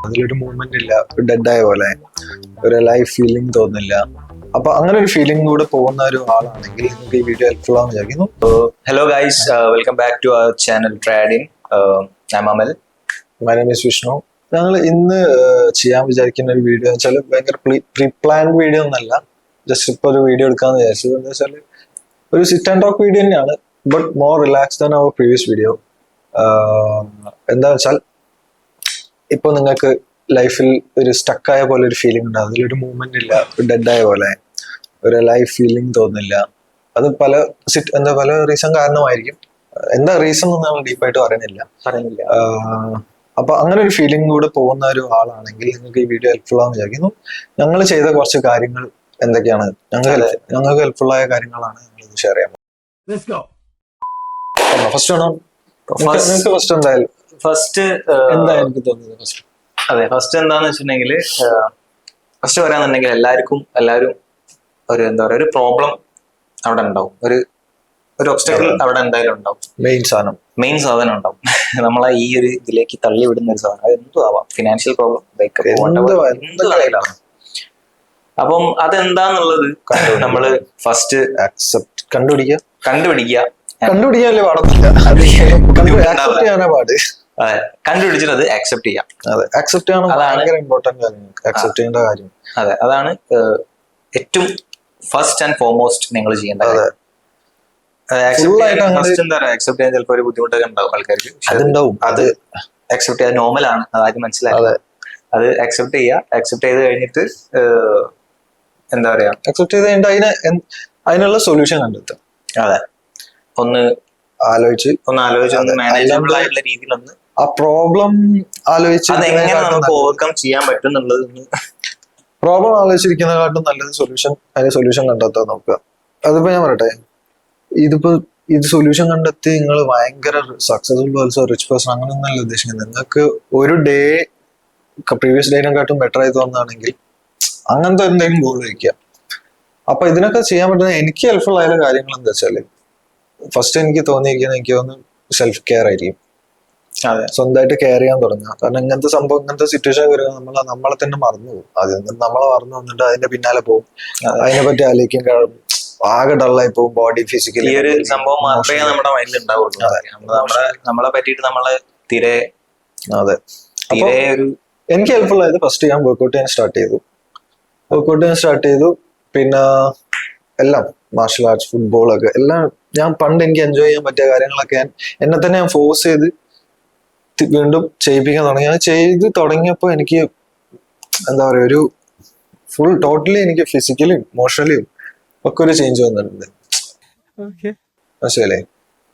അതിലൊരു മൂവ്മെന്റ് ഇല്ല, ഡെഡ് ആയ പോലെ ഒരു ലൈഫ് ഫീലിംഗ് തോന്നില്ല. അപ്പൊ അങ്ങനെ ഒരു ഫീലിംഗ് കൂടെ പോകുന്ന ഒരു ആളാണെങ്കിൽ നിങ്ങൾക്ക് ഈ വീഡിയോ ഹെൽപ്ഫുൾ ആണെന്ന് വിചാരിക്കുന്നു. Hello guys, welcome back to our channel Trading. I'm Amal. My name is Vishnu. ഞങ്ങൾ ഇന്ന് ചെയ്യാൻ വിചാരിക്കുന്ന ഒരു വീഡിയോ എന്ന് വെച്ചാൽ ഭയങ്കര പ്രീ പ്ലാൻഡ് വീഡിയോ ഒന്നല്ല, ജസ്റ്റ് ഇപ്പൊ ഒരു വീഡിയോ എടുക്കാന്ന് വിചാരിച്ചത്. എന്താ വെച്ചാൽ ഒരു സിറ്റ് ആൻഡ് ടോക്ക് വീഡിയോ തന്നെയാണ്, but more relaxed than our previous video. എന്താ വെച്ചാൽ ഇപ്പൊ നിങ്ങൾക്ക് ലൈഫിൽ ഒരു സ്റ്റക്കായ പോലെ ഒരു ഫീലിംഗ് ഉണ്ട്, അതിലൊരു മൂവ്മെന്റ് ഇല്ല, ഡെഡ് ആയ പോലെ ഒരു ലൈഫ് ഫീലിംഗ് തോന്നില്ല. അത് പല റീസൺ കാരണമായിരിക്കും. എന്താ റീസൺ എന്ന് നമ്മൾ ഡീപ്പായിട്ട് പറയുന്നില്ല. അപ്പൊ അങ്ങനെ ഒരു ഫീലിംഗ് കൂടെ പോകുന്ന ഒരു ആളാണെങ്കിൽ നിങ്ങൾക്ക് ഈ വീഡിയോ ഹെൽപ്ഫുൾ ആണെന്ന് വിചാരിക്കുന്നു. ഞങ്ങൾ ചെയ്ത കുറച്ച് കാര്യങ്ങൾ എന്തൊക്കെയാണ്, ഞങ്ങൾക്ക് ഹെൽപ്ഫുൾ ആയ കാര്യങ്ങളാണ് ഞങ്ങൾ ഇത് ഷെയർ ചെയ്യാൻ പോകുന്നത്. ഫസ്റ്റ് എന്തായാലും എന്താ എനിക്ക് തോന്നുന്നത് ഫസ്റ്റ് എന്താന്ന് വെച്ചിട്ടുണ്ടെങ്കിൽ, ഫസ്റ്റ് പറയാന്നുണ്ടെങ്കിൽ എല്ലാവരും ഒരു എന്താ പറയാ, ഒരു പ്രോബ്ലം അവിടെ ഉണ്ടാവും, ഒരു ഒബ്സ്റ്റക്കിൾ അവിടെ എന്തായാലും ഉണ്ടാവും. മെയിൻ സാധനം ഉണ്ടാവും നമ്മളെ ഈ ഒരു ഇതിലേക്ക് തള്ളി വിടുന്ന ഒരു സാധനം. അത് എന്തും ആവാം, ഫിനാൻഷ്യൽ പ്രോബ്ലം, എന്തും. അപ്പം അതെന്താന്നുള്ളത് നമ്മള് ഫസ്റ്റ് കണ്ടുപിടിക്കുക. കണ്ടുപിടിച്ചിട്ട് അത് അക്സെപ്റ്റ് ചെയ്യാം. അതെ, അതാണ് ഏറ്റവും ഫസ്റ്റ് ആൻഡ് ഫോർമോസ്റ്റ് നിങ്ങൾ ചെയ്യേണ്ട കാര്യം. അക്സെപ്റ്റ് ചെയ്യാൻ ചിലപ്പോൾ ഒരു ബുദ്ധിമുട്ടൊക്കെ ഉണ്ടാവും ആൾക്കാർക്ക്. അത് അക്സെപ്റ്റ് ചെയ്യാൻ നോർമലാണ്, അതായത് മനസ്സിലായത്. അത് അക്സെപ്റ്റ് ചെയ്ത് കഴിഞ്ഞിട്ട് എന്താ പറയാ, അക്സെപ്റ്റ് ചെയ്ത് കഴിഞ്ഞിട്ട് അതിനുള്ള സൊല്യൂഷൻ കണ്ടെത്തുക. അതെ, ഒന്ന് ആലോചിച്ച് മാനേജബിൾ ആയിട്ടുള്ള രീതിയിൽ ആ പ്രോബ്ലം ആലോചിച്ച് അതെങ്ങനെ നമുക്ക് ഓവർകം ചെയ്യാൻ പറ്റും എന്നുള്ളത്. പ്രോബ്ലം ആലോചിച്ചിരിക്കുന്നതിനെക്കാട്ടും നല്ലത് അതിന്റെ സൊല്യൂഷൻ കണ്ടെത്താൻ നോക്കുക. അതിപ്പോ ഞാൻ പറയട്ടെ, ഇത് സൊല്യൂഷൻ കണ്ടെത്തി നിങ്ങൾ ഭയങ്കര സക്സസ്ഫുൾ പേഴ്സൺ, റിച്ച് പേഴ്സൺ അങ്ങനെയൊന്നല്ല ഉദ്ദേശിക്കുന്നത്. നിങ്ങൾക്ക് ഒരു ഡേ പ്രീവിയസ് ഡേനെക്കാട്ടും ബെറ്റർ ആയി തോന്നുകയാണെങ്കിൽ അങ്ങനത്തെ എന്തെങ്കിലും ഗോൾ വയ്ക്കുക. അപ്പൊ ഇതിനൊക്കെ ചെയ്യാൻ പറ്റുന്ന എനിക്ക് ഹെൽപ്ഫുൾ ആയ കാര്യങ്ങൾ എന്താ വെച്ചാല്, ഫസ്റ്റ് എനിക്ക് തോന്നുന്നു സെൽഫ് കെയർ ആയിരിക്കും. സ്വന്തമായിട്ട് കെയർ ചെയ്യാൻ തുടങ്ങുക. കാരണം ഇങ്ങനത്തെ സിറ്റുവേഷൻ വരുമ്പോൾ നമ്മളെ തന്നെ മറന്നു പോകും. നമ്മളെ മറന്നു വന്നിട്ട് അതിന്റെ പിന്നാലെ പോകും, അതിനെ പറ്റി ആലോചിക്കും, ആകെ ഡള്ളായി പോകും, ബോഡി ഫിസിക്കലി. ഈ ഒരു സംഭവം മാത്രമേ നമ്മുടെ മൈൻഡിൽ ഉണ്ടാവുള്ളൂ. നമ്മളെ പറ്റിയിട്ട് നമ്മള് തീരെ ഒരു എനിക്ക് ഹെൽപ്ഫുൾ ആയത് ഫസ്റ്റ് ഞാൻ വർക്ക്ഔട്ട് ചെയ്യാൻ സ്റ്റാർട്ട് ചെയ്തു. പിന്നെ എല്ലാം മാർഷൽ ആർട്സ്, ഫുട്ബോളൊക്കെ എല്ലാം ഞാൻ പണ്ട് എനിക്ക് എൻജോയ് ചെയ്യാൻ പറ്റിയ കാര്യങ്ങളൊക്കെ എന്നെ തന്നെ ഞാൻ ഫോഴ്സ് ചെയ്ത് വീണ്ടും ചെയ്യിപ്പിക്കാൻ തുടങ്ങി. അത് ചെയ്ത് തുടങ്ങിയപ്പോൾ എനിക്ക് എന്താ പറയാ, ഒരു ഫുൾ ടോട്ടലി എനിക്ക് ഫിസിക്കലിയും ഇമോഷണലിയും ഒക്കെ ഒരു ചേഞ്ച് വന്നിട്ടുണ്ട്. മനസ്സിലല്ലേ?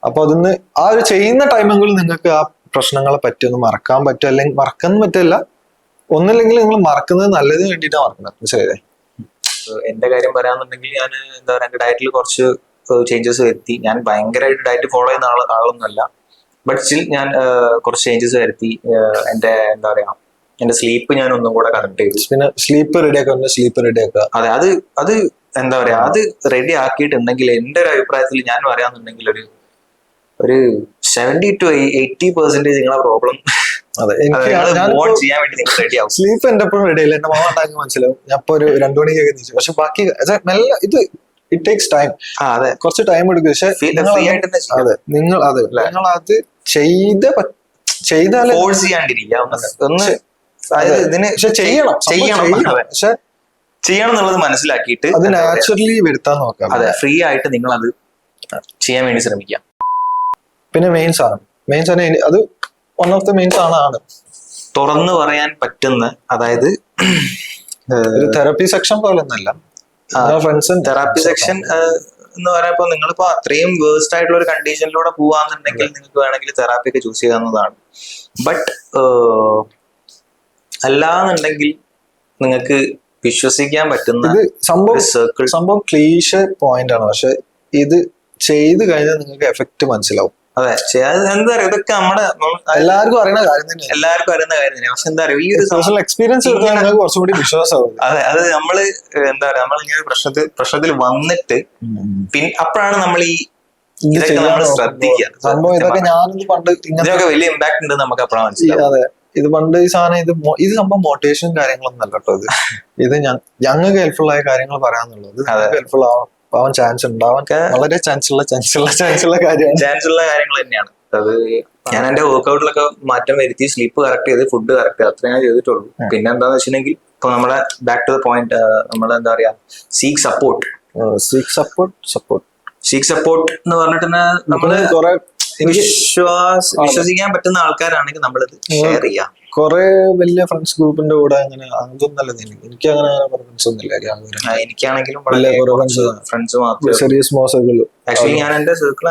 അപ്പൊ അതിന്ന് ആ ഒരു ചെയ്യുന്ന ടൈമെങ്കിലും നിങ്ങൾക്ക് ആ പ്രശ്നങ്ങളെ പറ്റി ഒന്ന് മറക്കാൻ പറ്റും. അല്ലെങ്കിൽ മറക്കാൻ പറ്റില്ല, ഒന്നില്ലെങ്കിൽ നിങ്ങൾ മറക്കുന്നത് നല്ലതിന് വേണ്ടിയിട്ടാണ് മറക്കുന്നത്. മനസ്സിലായില്ലേ? എന്റെ കാര്യം പറയാന്നുണ്ടെങ്കിൽ, ഞാൻ എന്താ പറയാ, എന്റെ ഡയറ്റിൽ കുറച്ച് ചേഞ്ചസ് വരുത്തി. ഞാൻ ഭയങ്കരമായിട്ട് ഡയറ്റ് ഫോളോ ചെയ്യുന്ന ആളൊന്നുമല്ല, ബട്ട് സ്റ്റിൽ ഞാൻ കുറച്ച് ചേഞ്ചസ് വരുത്തി. എന്റെ എന്താ പറയാ, എന്റെ സ്ലീപ്പ് ഞാൻ ഒന്നും കൂടെ കറക്റ്റ് ചെയ്തു. പിന്നെ സ്ലീപ്പ് റെഡിയാക്കുക. അതെ, അത് എന്താ പറയാ, അത് റെഡി ആക്കിയിട്ടുണ്ടെങ്കിൽ എന്റെ ഒരു അഭിപ്രായത്തിൽ ഞാൻ പറയാന്നുണ്ടെങ്കിൽ ഒരു 70 to 80% നിങ്ങളെ പ്രോബ്ലം ചെയ്യാൻ വേണ്ടി നിങ്ങൾ റെഡി ആവും. സ്ലീപ്പ് എന്റെ എപ്പോഴും റെഡി ആയില്ല, എന്റെ മാണ്ടാക്കി മനസ്സിലാവും. ഞാൻ ഇപ്പൊ ഒരു 2 മണിക്കൊക്കെ നീച്ചു. പക്ഷെ ബാക്കി നല്ല ഇത് ഇറ്റ് ടേക്സ് ടൈം. അതെ, കുറച്ച് ടൈം എടുക്കും. പക്ഷെ നിങ്ങൾ അത് ചെയ്താൽ ഫോഴ്സ് ചെയ്യാണ്ടിരിക്കുക. ചെയ്യണം എന്നുള്ളത് മനസ്സിലാക്കിയിട്ട് അത് നാച്ചുറലി വരുത്താൻ നോക്കാം. അതെ, ഫ്രീ ആയിട്ട് നിങ്ങൾ അത് ചെയ്യാൻ വേണ്ടി ശ്രമിക്കാം. പിന്നെ മെയിൻസ് ആണ് അത് വൺ ഓഫ് ദ മെയിൻസ് ആണ് തുറന്നു പറയാൻ പറ്റുന്ന, അതായത് ഒരു തെറാപ്പി സെക്ഷൻ പോലെ ഒന്നല്ല. തെറാപ്പി സെക്ഷൻ എന്ന് പറയുമ്പോ നിങ്ങളിപ്പോ അത്രയും വേഴ്സ്റ്റ് ആയിട്ടുള്ള ഒരു കണ്ടീഷനിലൂടെ പോവാന്നുണ്ടെങ്കിൽ നിങ്ങൾക്ക് വേണമെങ്കിൽ തെറാപ്പി ഒക്കെ ചൂസ് ചെയ്യാവുന്നതാണ്. ബട്ട് അല്ലാന്നുണ്ടെങ്കിൽ നിങ്ങൾക്ക് വിശ്വസിക്കാൻ പറ്റുന്ന സംഭവം ക്ലീഷേ പോയിന്റ് ആണ്. പക്ഷെ ഇത് ചെയ്ത് കഴിഞ്ഞാൽ നിങ്ങൾക്ക് എഫക്ട് മനസ്സിലാവും. അതെ, എന്താ പറയാ, ഇതൊക്കെ നമ്മുടെ എല്ലാവർക്കും അറിയുന്ന കാര്യം തന്നെ. പക്ഷെ എന്താ പറയാ, ഈ ഒരു പേഴ്സണൽ എക്സ്പീരിയൻസ് കുറച്ചുകൂടി വിശ്വാസമാവും. അതെ, അത് നമ്മള് എന്താ പറയാ, നമ്മളിങ്ങനെ പ്രശ്നത്തിൽ വന്നിട്ട് അപ്പോഴാണ് നമ്മൾ ഇതൊക്കെ നമ്മൾ ശ്രദ്ധിക്കുക. സംഭവം ഇതൊക്കെ ഞാനിത് പണ്ട് ഇതിനൊക്കെ വലിയ ഇമ്പാക്ട് ഉണ്ട് നമുക്ക് അപ്പോഴാണ് മനസ്സിലാവും. അതെ, ഇത് പണ്ട് ഈ സാധനം ഇത് സംഭവം മോട്ടിവേഷൻ കാര്യങ്ങളൊന്നും അല്ല കേട്ടോ. ഇത് ഞങ്ങൾക്ക് ഹെൽപ്ഫുൾ ആയ കാര്യങ്ങൾ പറയാന്നുള്ളത്. ഹെൽപ്ഫുൾ ആവാൻ ചാൻസ് ഉണ്ടാവാൻ വളരെ ചാൻസ് ഉള്ള കാര്യങ്ങൾ തന്നെയാണ് അത്. ഞാൻ എന്റെ വർക്ക്ഔട്ടിലൊക്കെ മാറ്റം വരുത്തി, സ്ലീപ്പ് കറക്റ്റ് ചെയ്ത്, ഫുഡ് കറക്റ്റ് ചെയ്ത്, അത്രേ ഞാൻ ചെയ്തിട്ടുള്ളൂ. പിന്നെ എന്താന്ന് വെച്ചിട്ടുണ്ടെങ്കിൽ ഇപ്പൊ നമ്മളെ ബാക്ക് ടു ദ പോയിന്റ്, നമ്മളെ എന്താ പറയാ, സീക്ക് സപ്പോർട്ട് എന്ന് പറഞ്ഞിട്ട് തന്നെ നമ്മള് വിശ്വസിക്കാൻ പറ്റുന്ന ആൾക്കാരാണെങ്കിൽ നമ്മളിത് ഷെയർ ചെയ്യാം. കുറെ വലിയ ഫ്രണ്ട്സ് ഗ്രൂപ്പിന്റെ കൂടെ അങ്ങനെ അതൊന്നല്ല. എനിക്ക് അങ്ങനെ ഫ്രണ്ട്സ് ഒന്നുമില്ല. എനിക്കാണെങ്കിലും ഫ്രണ്ട്സ് മാത്രമേ. ചെറിയ സ്മോൾ സർക്കിൾ. ആക്ച്വലി ഞാൻ എന്റെ സർക്കിൾ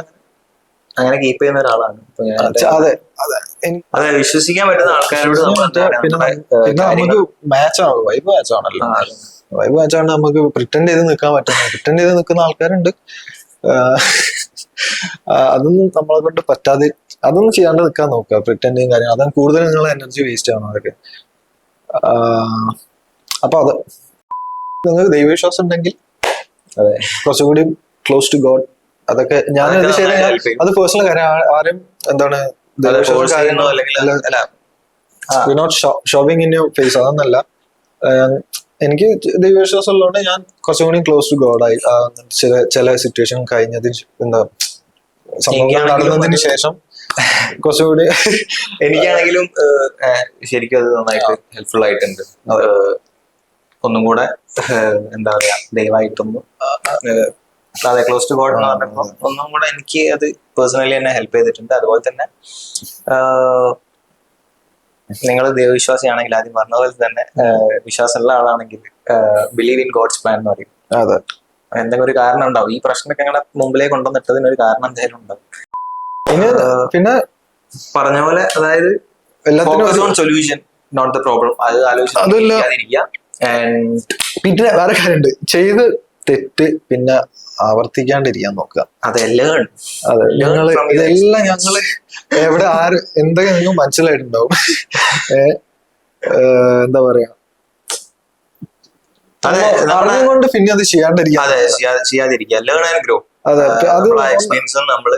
അങ്ങനെ കീപ്പ് ചെയ്യുന്ന ഒരാളാണ്. അതെ, വിശ്വസിക്കാൻ പറ്റുന്ന ആൾക്കാരോട് പിന്നെ നമുക്ക് മാച്ചാണ്, വൈബ് മാച്ചാണല്ലോ. വൈബ് മാച്ചാണ്. നമുക്ക് പ്രിറ്റൻഡ് ചെയ്ത് നിൽക്കാൻ പറ്റുന്നത്. പ്രിറ്റൻഡ് ചെയ്ത് നിൽക്കുന്ന ആൾക്കാരുണ്ട്. അതൊന്നും നമ്മളെ കൊണ്ട് പറ്റാതെ, അതൊന്നും ചെയ്യാണ്ട് നിൽക്കാൻ നോക്കുക. പ്രിറ്റൻഡിങ് കാര്യങ്ങൾ, അതാണ് കൂടുതൽ നിങ്ങളെ എനർജി വേസ്റ്റ് ആവണം അതൊക്കെ. അപ്പൊ അത് നിങ്ങൾക്ക് ദൈവവിശ്വാസം ഉണ്ടെങ്കിൽ കുറച്ചുകൂടി ക്ലോസ് ടു ഗോഡ്, അതൊക്കെ ഞാൻ അത് പേഴ്സണൽ കാര്യം. ആരും എന്താണ് ഷോവിങ് ഇൻ യുവർ ഫേസ് അതൊന്നല്ല. എനിക്ക് ദൈവവിശ്വാസം ഉള്ളതുകൊണ്ട് ഞാൻ കുറച്ചുകൂടി ക്ലോസ് ടു ഗോഡായി. ചില സിറ്റുവേഷൻ കഴിഞ്ഞതിന് എന്താ സംഭവം നടന്നതിന് ശേഷം കുറച്ചുകൂടി എനിക്കാണെങ്കിലും ശരിക്കും അത് നന്നായിട്ട് ഹെൽപ്ഫുൾ ആയിട്ടുണ്ട്. ഒന്നും കൂടെ എന്താ പറയാ, ദയവായിട്ടൊന്നും അതെ ക്ലോസ് ടു ഗോഡ് എന്ന് പറഞ്ഞപ്പോ ഒന്നും കൂടെ എനിക്ക് അത് പേഴ്സണലി എന്നെ ഹെൽപ്പ് ചെയ്തിട്ടുണ്ട്. അതുപോലെ തന്നെ നിങ്ങൾ ദൈവവിശ്വാസിയാണെങ്കിൽ ആദ്യം പറഞ്ഞ പോലെ തന്നെ വിശ്വാസമുള്ള ആളാണെങ്കിൽ ബിലീവ് ഇൻ ഗോഡ്സ് പ്ലാൻ എന്ന് പറയും. അതെ, എന്തെങ്കിലും ഒരു കാരണം ഉണ്ടാവും. ഈ പ്രശ്നമൊക്കെ ഞങ്ങളുടെ മുമ്പിലേക്ക് കൊണ്ടുവന്നിട്ടതിന് ഒരു കാരണം എന്തായാലും ഉണ്ടാവും. പിന്നെ പറഞ്ഞ പോലെ, അതായത് സൊല്യൂഷൻ നോട്ട് ദ പ്രോബ്ലം. അത് ആലോചിച്ചിരിക്കുക. പിന്നെ വേറെ കാര്യമുണ്ട്, ചെയ്ത് തെറ്റ് പിന്നെ ആവർത്തിക്കാണ്ടിരിക്കാൻ നോക്കുക. അതെല്ലാം ഇതെല്ലാം ഞങ്ങള് എവിടെ ആര് എന്തൊക്കെ നിങ്ങൾക്ക് മനസ്സിലായിട്ടുണ്ടാവും. എന്താ പറയാ, അറിഞ്ഞുകൊണ്ട് പിന്നെ അത് ചെയ്യാതിരിക്കുക. Learn and grow. എക്സ്പീരിയൻസ് നമ്മള്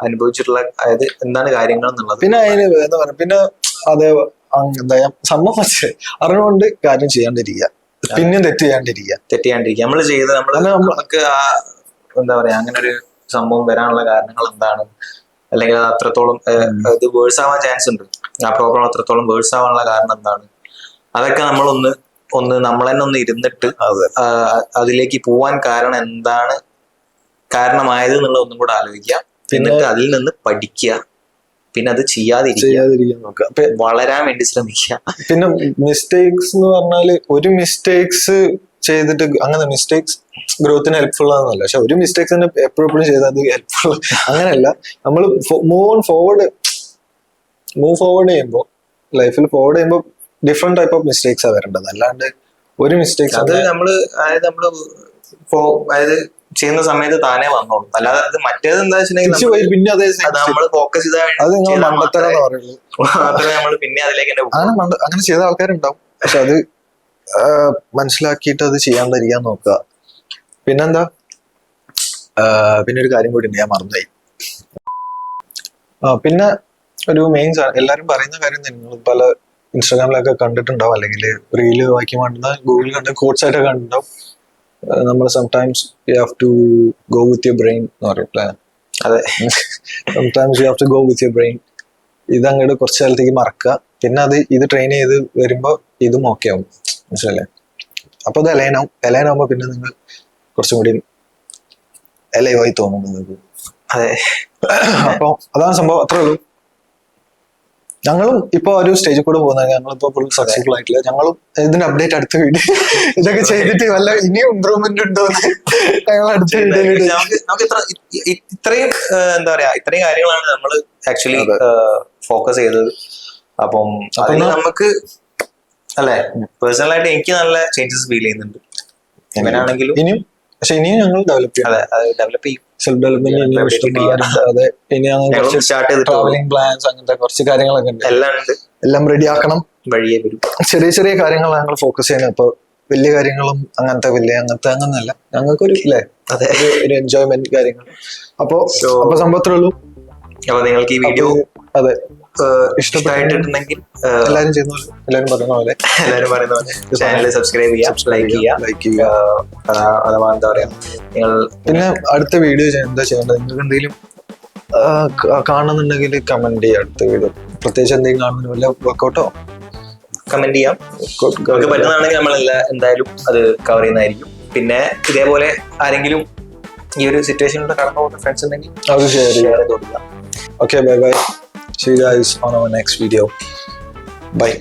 അനുഭവിച്ചിട്ടുള്ള, അതായത് എന്താണ് കാര്യങ്ങൾ എന്നുള്ളത്. പിന്നെ അതിന് എന്താ പറയാ, പിന്നെ അത് എന്താ സംഭവം അറിഞ്ഞുകൊണ്ട് കാര്യം ചെയ്യാണ്ടിരിക്കുക, പിന്നെ തെറ്റിയാണ്ടിരിക്കുക. നമ്മൾ ചെയ്ത് നമുക്ക് എന്താ പറയാ, അങ്ങനെ ഒരു സംഭവം വരാനുള്ള കാരണങ്ങൾ എന്താണ്, അല്ലെങ്കിൽ അത് അത്രത്തോളം ഇത് വേഴ്സ് ആവാൻ ചാൻസ് ഉണ്ട്, ആ പ്രോബ്ലം അത്രത്തോളം വേഴ്സ് ആവാനുള്ള കാരണം എന്താണ്, അതൊക്കെ നമ്മളൊന്ന് നമ്മൾ തന്നെ ഒന്ന് ഇരുന്നിട്ട് അതിലേക്ക് പോവാൻ കാരണം എന്താണ്, കാരണമായത് എന്നുള്ള ഒന്നും കൂടെ ആലോചിക്കുക. എന്നിട്ട് അതിൽ നിന്ന് പഠിക്കുക. പിന്നെ അത് ചെയ്യാതിരിക്കാൻ നോക്കുക. വളരാൻ വേണ്ടി ശ്രമിക്കുക. പിന്നെ മിസ്റ്റേക്സ് എന്ന് പറഞ്ഞാല്, ഒരു മിസ്റ്റേക്സ് ചെയ്തിട്ട് അങ്ങനെ മിസ്റ്റേക്സ് ഗ്രോത്തിന് ഹെൽപ്ഫുൾ ആണെന്നല്ല. പക്ഷെ ഒരു മിസ്റ്റേക്സ് തന്നെ എപ്പോഴും ചെയ്താൽ അത് ഹെൽപ്ഫുൾ അങ്ങനെയല്ല. നമ്മൾ മൂവ് ഫോർവേഡ് ചെയ്യുമ്പോൾ, ലൈഫിൽ ഫോർവേഡ് ചെയ്യുമ്പോൾ ഡിഫറെന്റ് ടൈപ്പ് ഓഫ് മിസ്റ്റേക്സ് ആ വരേണ്ടത്. അല്ലാണ്ട് ഒരു മിസ്റ്റേക്സ് അത് അതായത് ചെയ്യുന്ന സമയത്ത് താനേ വന്നോളൂ. അല്ലാതെ അത് മറ്റേത് എന്താ വെച്ചിട്ടുണ്ടെങ്കിൽ പിന്നെ നമ്മൾ ഫോക്കസ് മാത്രമേ നമ്മൾ പിന്നെ അതിലേക്ക് അങ്ങനെ ചെയ്ത ആൾക്കാരുണ്ടാവും. പക്ഷെ അത് മനസ്സിലാക്കിയിട്ട് അത് ചെയ്യാണ്ടിരിക്കാൻ നോക്കുക. പിന്നെന്താ, പിന്നെ ഒരു കാര്യം കൂടി ഉണ്ട്, ഞാൻ മറന്നുപോയി. പിന്നെ ഒരു മെയിൻ എല്ലാരും പറയുന്ന കാര്യം നിങ്ങൾ പല ഇൻസ്റ്റാഗ്രാമിലൊക്കെ കണ്ടിട്ടുണ്ടാവും, അല്ലെങ്കിൽ റീല് വായിക്കാൻ വേണ്ടുന്ന ഗൂഗിളിൽ കണ്ട കോട്സ് ആയിട്ടൊക്കെ കണ്ടിട്ടുണ്ടാവും. നമ്മൾ sometimes you have to go with your brain എന്ന് പറയും. അതെ, sometimes you have to go with your brain. ഇത് അങ്ങോട്ട് കുറച്ച് കാലത്തേക്ക് മറക്കുക. പിന്നെ ഇത് ട്രെയിൻ ചെയ്ത് വരുമ്പോ ഇതും ഓക്കെ ആവും. മനസ്സിലല്ലേ? അപ്പൊ അത് എലൈനാവുമ്പോ പിന്നെ നിങ്ങൾ കുറച്ചും കൂടി എലൈവായി തോന്നും നിങ്ങൾക്ക്. അതെ, അപ്പൊ അതാണ് സംഭവം. അത്രേ ഉള്ളൂ. ഞങ്ങളും ഇപ്പൊ ഒരു സ്റ്റേജിൽ കൂടെ പോകുന്നത്. ഞങ്ങളിപ്പോ ഫുൾ സക്സസ്ഫുൾ ആയിട്ടില്ല. ഞങ്ങളും ഇതിന്റെ അപ്ഡേറ്റ് അടുത്ത വീഡിയോ ഇതൊക്കെ ചെയ്തിട്ട് വല്ല ഇനിയും ഇമ്പ്രൂവ്മെന്റ് ഉണ്ടോ ഞങ്ങൾ അടുത്ത വീഡിയോ. നമുക്ക് ഇത്രയും എന്താ പറയാ, ഇത്രയും കാര്യങ്ങളാണ് നമ്മൾ ആക്ച്വലി ഫോക്കസ് ചെയ്തത്. അപ്പം അതിന് നമുക്ക് അല്ലെ, പേഴ്സണലായിട്ട് എനിക്ക് നല്ല ചേഞ്ചസ് ഫീൽ ചെയ്യുന്നുണ്ട്. ഇവനാണെങ്കിലും ഇനിയും ഞങ്ങൾ ഡെവലപ്പ് ചെയ്യും. Self development. അതെ, ഇനി ട്രാവലിംഗ് പ്ലാൻസ് അങ്ങനത്തെ കുറച്ച് കാര്യങ്ങളൊക്കെ ഉണ്ട്. എല്ലാം റെഡി ആക്കണം. വഴിയെ വരും. ചെറിയ കാര്യങ്ങളാണ് ഞങ്ങൾ ഫോക്കസ് ചെയ്യുന്നത്. ഇപ്പൊ വലിയ കാര്യങ്ങളും അങ്ങനൊന്നല്ല, ഞങ്ങൾക്കൊരു ഇല്ലേ അതെ. ഒരു എൻജോയ്മെന്റ് കാര്യങ്ങൾ. അപ്പൊ സംഭവത്തിലുള്ളൂ. അപ്പൊ നിങ്ങൾക്ക് ഈ വീഡിയോ അതെ ഇഷ്ടമായിട്ടുണ്ടെങ്കിൽ എല്ലാരും പറയുന്ന പോലെ ചാനൽ സബ്സ്ക്രൈബ് ചെയ്യാം, ലൈക്ക് ചെയ്യുക. അഥവാ എന്താ പറയാ, നിങ്ങൾ പിന്നെ അടുത്ത വീഡിയോ എന്താ ചെയ്യേണ്ടത്, നിങ്ങൾക്ക് എന്തെങ്കിലും കാണുന്നുണ്ടെങ്കിൽ കമന്റ് ചെയ്യാം. അടുത്ത വീഡിയോ പ്രത്യേകിച്ച് എന്തെങ്കിലും കാണുന്ന വല്ല വർക്കൗട്ടോ കമന്റ് ചെയ്യാം. നമുക്ക് പറ്റുന്നതാണെങ്കിൽ നമ്മൾ എന്തായാലും അത് കവർ ചെയ്യുന്നതായിരിക്കും. പിന്നെ ഇതേപോലെ ആരെങ്കിലും ഈ ഒരു സിറ്റുവേഷനിലൂടെ കടന്നു പോകുന്ന ഫ്രണ്ട്സ് ഉണ്ടെങ്കിൽ അത് ഷെയർ ചെയ്ത് കൊടുക്കാം. Okay, bye. See you guys on our next video. Bye.